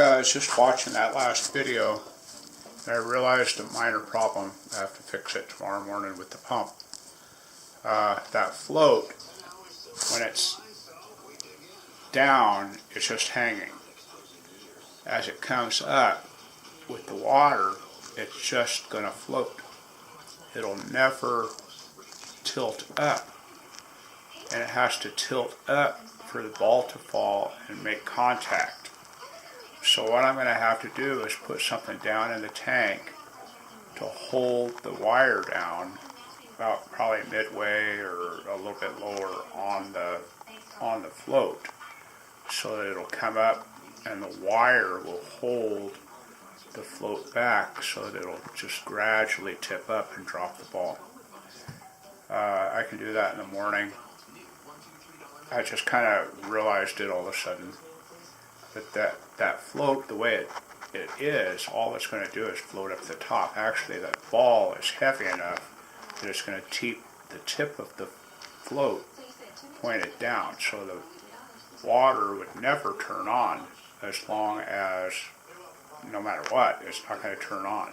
I was just watching that last video and I realized a minor problem. I have to fix it tomorrow morning with the pump. That float, when it's down, it's just hanging. As it comes up with the water, it's just going to float. It'll never tilt up. And it has to tilt up for the ball to fall and make contact. So what I'm going to have to do is put something down in the tank to hold the wire down about probably midway or a little bit lower on the float, so that it'll come up and the wire will hold the float back so that it'll just gradually tip up and drop the ball. I can do that in the morning. I just kind of realized it all of a sudden. But that float, the way it is, all it's going to do is float up the top. Actually, that ball is heavy enough that it's going to keep the tip of the float pointed down. So the water would never turn on as long as, no matter what, it's not going to turn on.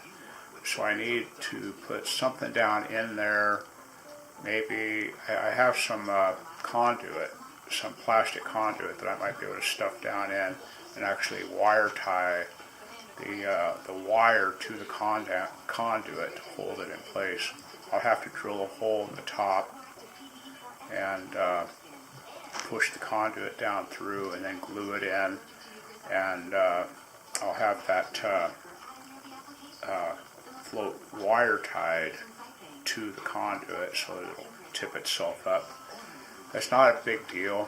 So I need to put something down in there. Maybe I have some conduit, some plastic conduit that I might be able to stuff down in and actually wire tie the wire to the conduit to hold it in place. I'll have to drill a hole in the top and push the conduit down through and then glue it in, and I'll have that float wire tied to the conduit so that it'll tip itself up. It's not a big deal,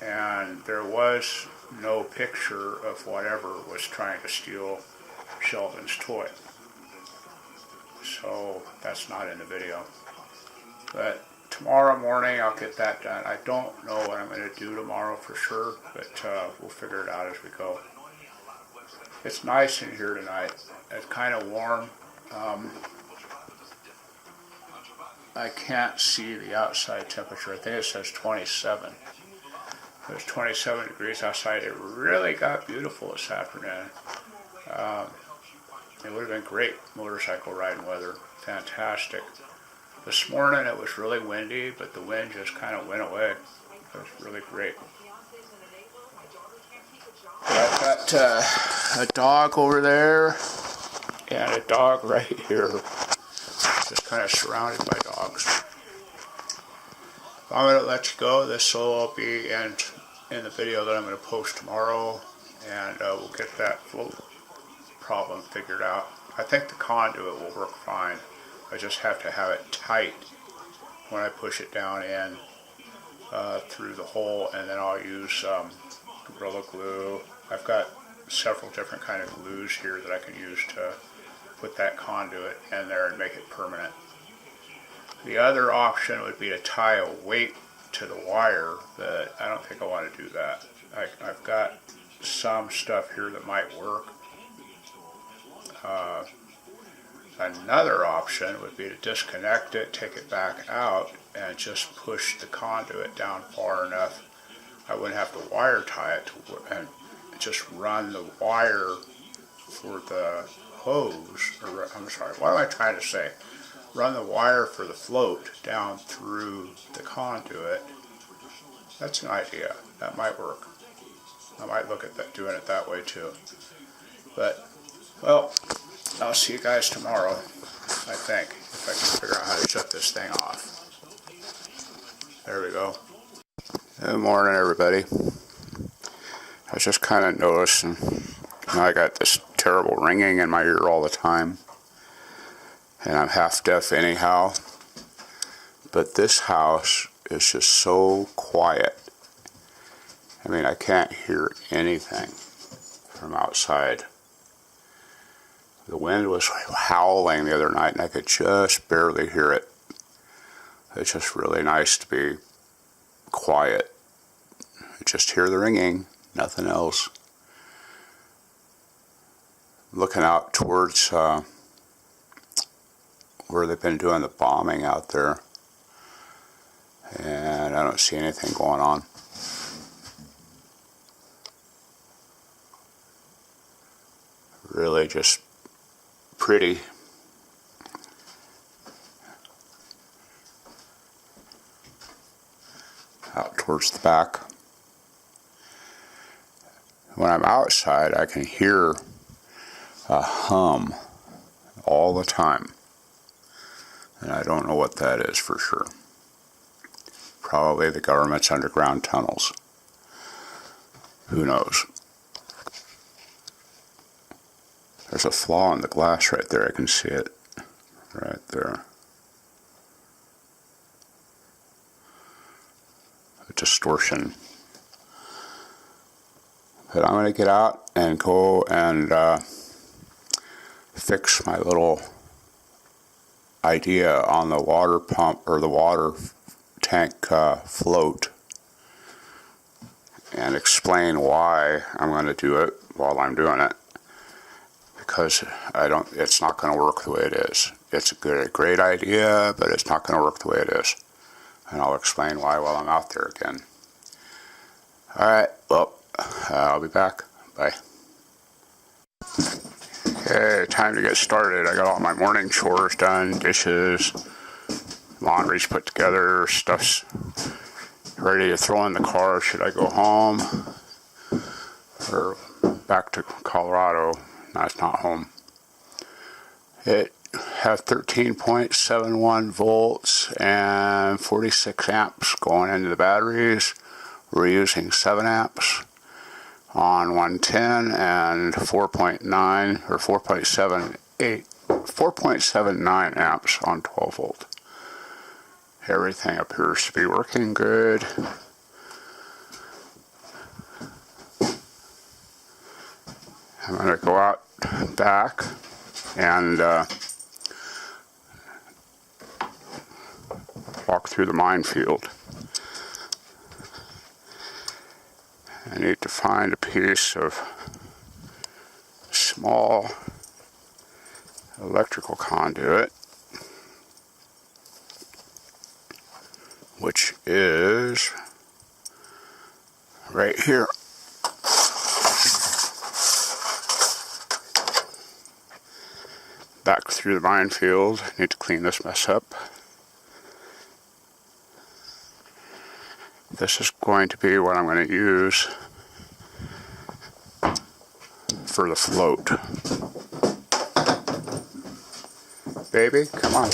and there was no picture of whatever was trying to steal Sheldon's toy. So that's not in the video. But tomorrow morning I'll get that done. I don't know what I'm going to do tomorrow for sure, but we'll figure it out as we go. It's nice in here tonight. It's kind of warm. I can't see the outside temperature. I think it says 27. It was 27 degrees outside. It really got beautiful this afternoon. It would have been great motorcycle riding weather. Fantastic. This morning it was really windy, but the wind just kind of went away. It was really great. I've got a dog over there and a dog right here. Just kind of surrounded by dogs. I'm going to let you go. This will be in the video that I'm going to post tomorrow, and we'll get that float problem figured out. I think the conduit will work fine. I just have to have it tight when I push it down in through the hole, and then I'll use Gorilla Glue. I've got several different kind of glues here that I can use to put that conduit in there and make it permanent. The other option would be to tie a weight to the wire, but I don't think I want to do that. I've got some stuff here that might work. Another option would be to disconnect it, take it back out, and just push the conduit down far enough. I wouldn't have to wire tie it and just run the wire for the hose, or I'm sorry, what am I trying to say? Run the wire for the float down through the conduit. That's an idea. That might work. I might look at that, doing it that way too. But, well, I'll see you guys tomorrow, I think, if I can figure out how to shut this thing off. There we go. Good morning, everybody. I was just kind of noticing, I got this terrible ringing in my ear all the time, and I'm half deaf anyhow, but this house is just so quiet. I mean, I can't hear anything from outside. The wind was howling the other night, and I could just barely hear it. It's just really nice to be quiet. Just hear the ringing, nothing else. Looking out towards where they've been doing the bombing out there, and I don't see anything going on. really just pretty. Out towards the back. When I'm outside, I can hear a hum all the time, and I don't know what that is for sure. Probably the government's underground tunnels. Who knows? There's a flaw in the glass right there. I can see it right there. A distortion. But I'm going to get out and go and fix my little idea on the water pump or the water tank float, and explain why I'm going to do it while I'm doing it, because it's not going to work the way it is. It's a great idea, but it's not going to work the way it is, and I'll explain why while I'm out there again. Alright, well, I'll be back. Bye. Okay, time to get started. I got all my morning chores done, dishes, laundry's put together, stuff's ready to throw in the car. Should I go home or back to Colorado? No, it's not home. It has 13.71 volts and 46 amps going into the batteries. We're using 7 amps on 110 and 4.9 or 4.79 amps on 12 volt. Everything appears to be working good. I'm going to go out back and walk through the minefield. I need to find a piece of small electrical conduit, which is right here. Back through the minefield. Need to clean this mess up. This is going to be what I'm going to use for the float. Baby, come on.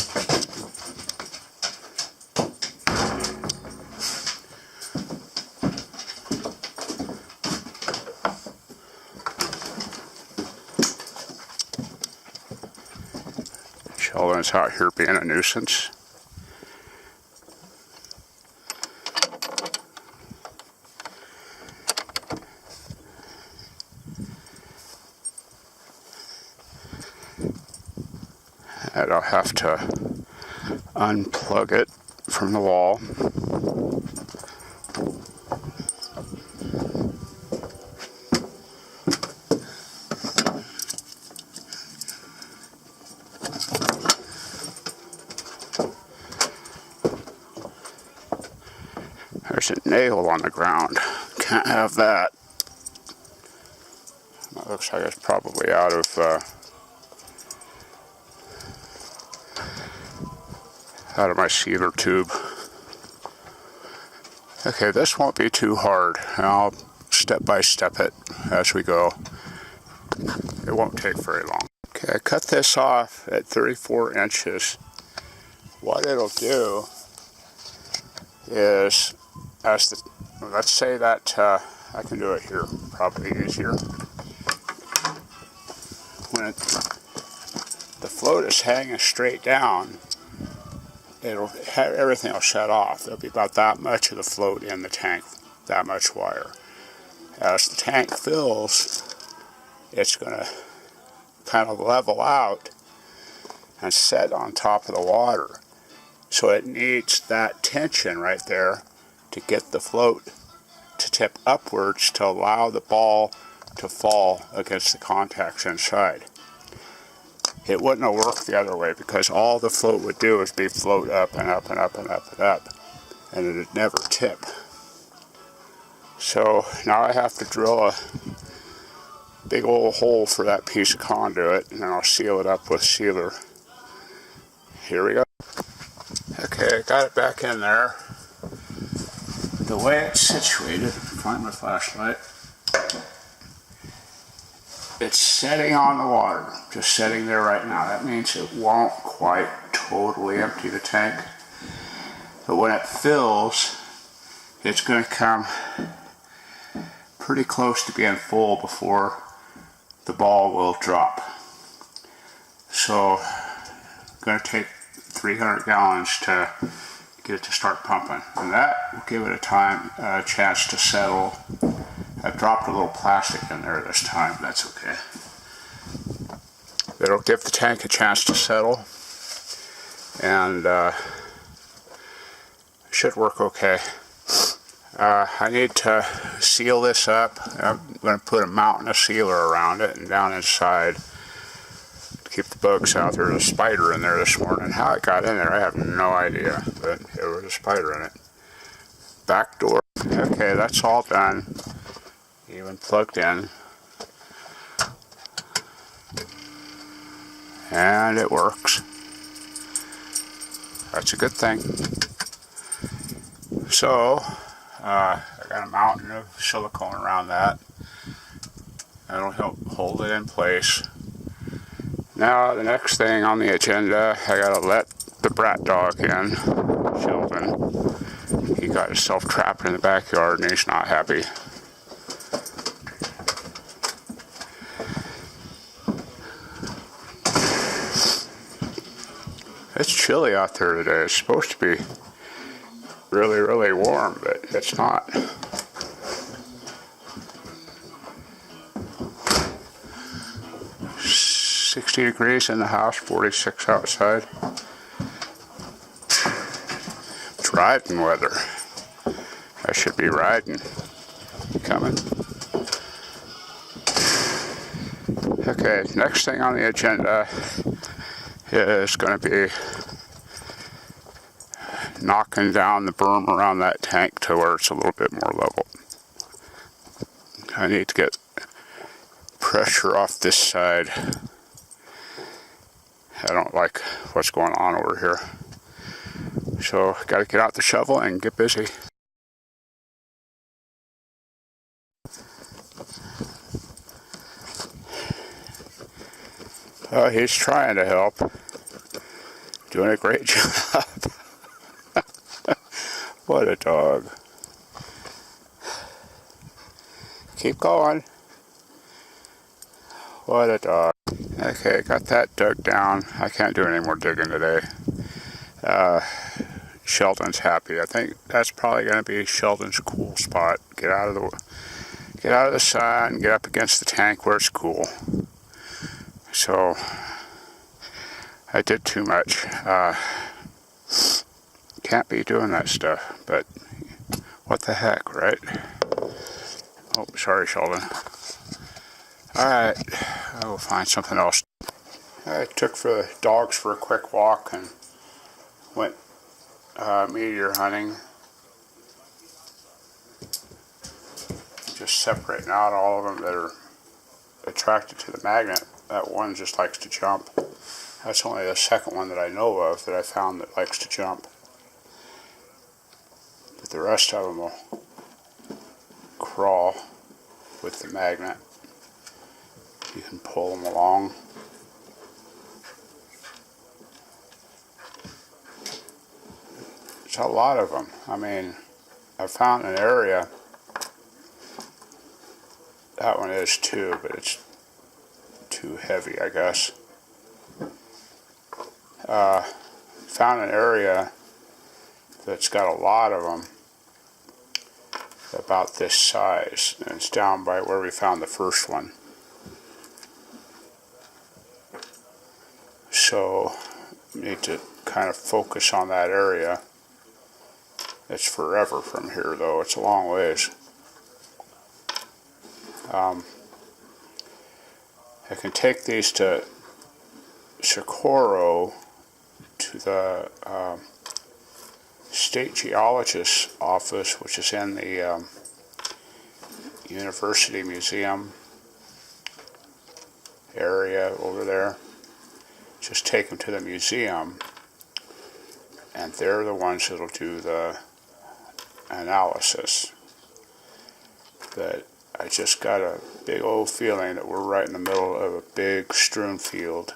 Sheldon's out here being a nuisance. And I'll have to unplug it from the wall. There's a nail on the ground. Can't have that. That looks like it's probably out of my sealer tube. Okay, this won't be too hard. I'll step by step it as we go. It won't take very long. Okay, I cut this off at 34 inches. What it'll do is, let's say that I can do it here, probably easier. When the float is hanging straight down, everything will shut off. There'll be about that much of the float in the tank, that much wire. As the tank fills, it's going to kind of level out and set on top of the water. So it needs that tension right there to get the float to tip upwards to allow the ball to fall against the contacts inside. It wouldn't have worked the other way, because all the float would do is be float up and up and up and up and up, and it would never tip. So now I have to drill big old hole for that piece of conduit, and then I'll seal it up with sealer. Here we go. Okay, got it back in there. The way it's situated, find my flashlight. It's setting on the water, just sitting there right now. That means it won't quite totally empty the tank. But when it fills, it's going to come pretty close to being full before the ball will drop. So I'm going to take 300 gallons to get it to start pumping, and that will give it a chance to settle. I've dropped a little plastic in there this time, that's okay. It'll give the tank a chance to settle, and it should work okay. I need to seal this up. I'm going to put a mountain of sealer around it and down inside to keep the bugs out. There's a spider in there this morning. How it got in there, I have no idea, but there was a spider in it. Back door. Okay, that's all done. Even plugged in. And it works. That's a good thing. So, I got a mountain of silicone around that. That'll help hold it in place. Now, the next thing on the agenda, I gotta let the brat dog in, Sheldon. He got himself trapped in the backyard and he's not happy. It's chilly out there today. It's supposed to be really, really warm, but it's not. $60 degrees in the house, 46 outside. It's riding weather. I should be riding. Coming. Okay, next thing on the agenda is going to be knocking down the berm around that tank to where it's a little bit more level. I need to get pressure off this side. I don't like what's going on over here. So, got to get out the shovel and get busy. Oh, he's trying to help. Doing a great job. What a dog. Keep going. What a dog. Okay, got that dug down. I can't do any more digging today. Sheldon's happy. I think that's probably going to be Sheldon's cool spot. Get out of the sun, get up against the tank where it's cool. So, I did too much. Can't be doing that stuff, but what the heck, right? Oh, sorry, Sheldon. Alright, I will find something else. I took the dogs for a quick walk and went meteor hunting. Just separating out all of them that are attracted to the magnet. That one just likes to jump. That's only the second one that I know of that I found that likes to jump. But the rest of them will crawl with the magnet. You can pull them along. There's a lot of them. I mean, I found an area. That one is too, but it's too heavy, I guess. Found an area that's got a lot of them about this size, and it's down by where we found the first one. So need to kind of focus on that area. It's forever from here, though. It's a long ways. I can take these to Socorro, to the state geologist's office, which is in the University Museum. area over there. Just take them to the museum, and they're the ones that'll do the analysis. But I just got a big old feeling that we're right in the middle of a big strewn field.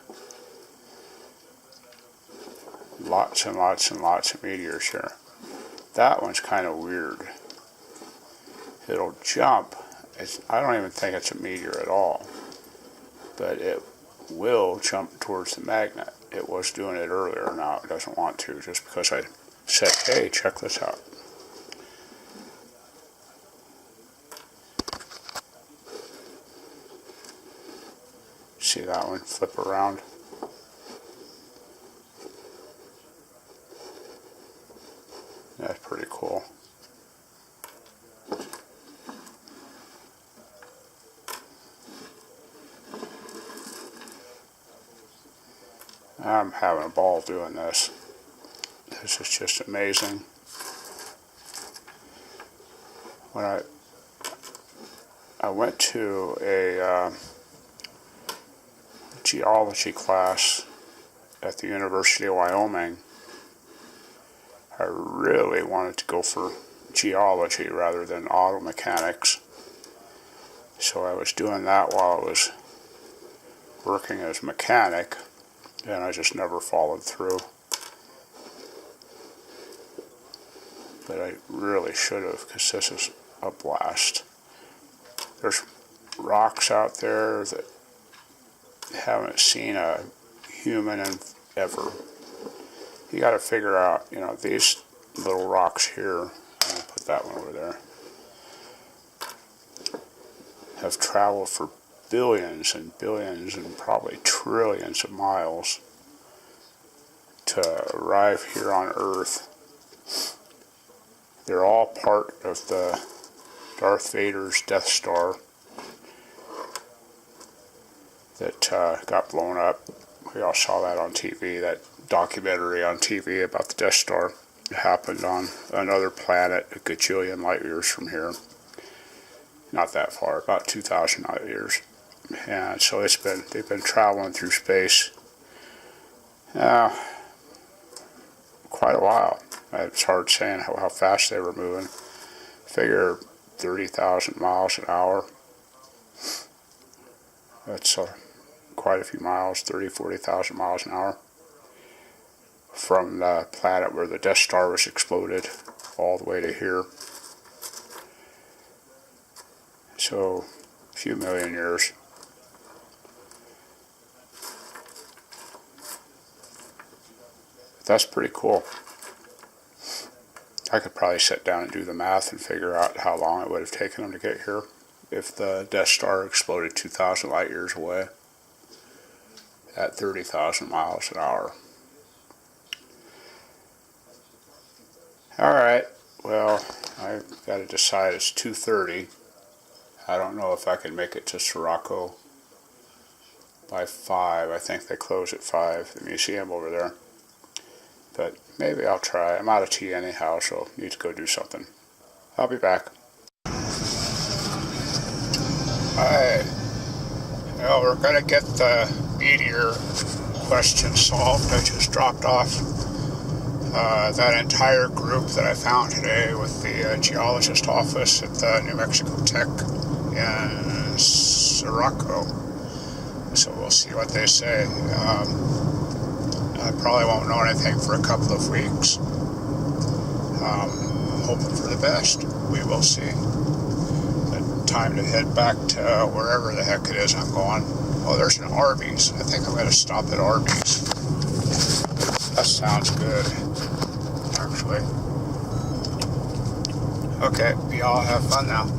Lots and lots and lots of meteors here. That one's kind of weird. It'll jump. I don't even think it's a meteor at all. But it will jump towards the magnet. It was doing it earlier. Now it doesn't want to, just because I said, hey, check this out. See that one flip around? That's pretty cool. I'm having a ball doing this. This is just amazing. When I went to a geology class at the University of Wyoming, I really wanted to go for geology rather than auto mechanics. So I was doing that while I was working as a mechanic, and I just never followed through. But I really should have, because this is a blast. There's rocks out there that haven't seen a human in ever. You got to figure out, these little rocks here, I'm going to put that one over there, have traveled for billions and billions and probably trillions of miles to arrive here on Earth. They're all part of the Darth Vader's Death Star that got blown up. We all saw that on TV, that documentary on TV about the Death Star. It happened on another planet a gajillion light years from here. Not that far, about 2,000 light years. And so they've been traveling through space quite a while. It's hard saying how fast they were moving. Figure 30,000 miles an hour. That's quite a few miles, 40,000 miles an hour. From the planet where the Death Star was exploded all the way to here. So, a few million years. That's pretty cool. I could probably sit down and do the math and figure out how long it would have taken them to get here if the Death Star exploded 2,000 light years away at 30,000 miles an hour. Alright, well, I've got to decide. It's 2:30. I don't know if I can make it to Sirocco by 5. I think they close at 5, the museum over there. But maybe I'll try. I'm out of tea anyhow, so I need to go do something. I'll be back. Alright. Well, we're going to get the meteor question solved. I just dropped off that entire group that I found today with the geologist office at the New Mexico Tech in Sirocco. So we'll see what they say. I probably won't know anything for a couple of weeks. I'm hoping for the best. We will see. But time to head back to wherever the heck it is I'm going. Oh, there's an Arby's. I think I'm going to stop at Arby's. That sounds good, actually. Okay, y'all have fun now.